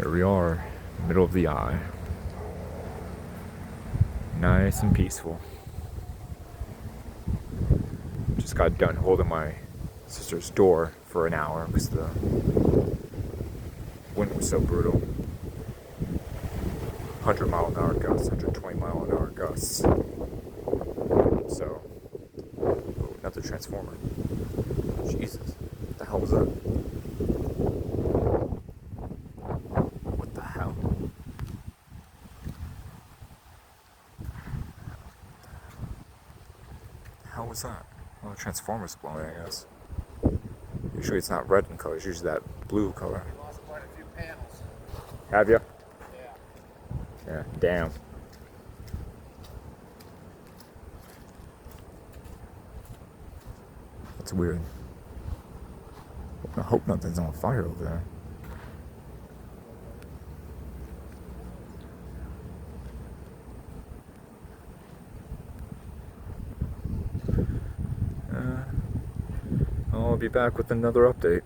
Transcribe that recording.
Here we are, middle of the eye. Nice and peaceful. Just got done holding my sister's door for an hour because the wind was so brutal. 100-mile-an-hour gusts, 120-mile-an-hour gusts. So, ooh, another transformer. Jesus, what the hell was that? What the hell? How was that? Well, the transformer's blowing, I guess. Usually it's not red in color, it's usually that blue color. We lost quite a few panels. Have you? Yeah. Yeah, damn. That's weird. I hope nothing's on fire over there. I'll be back with another update.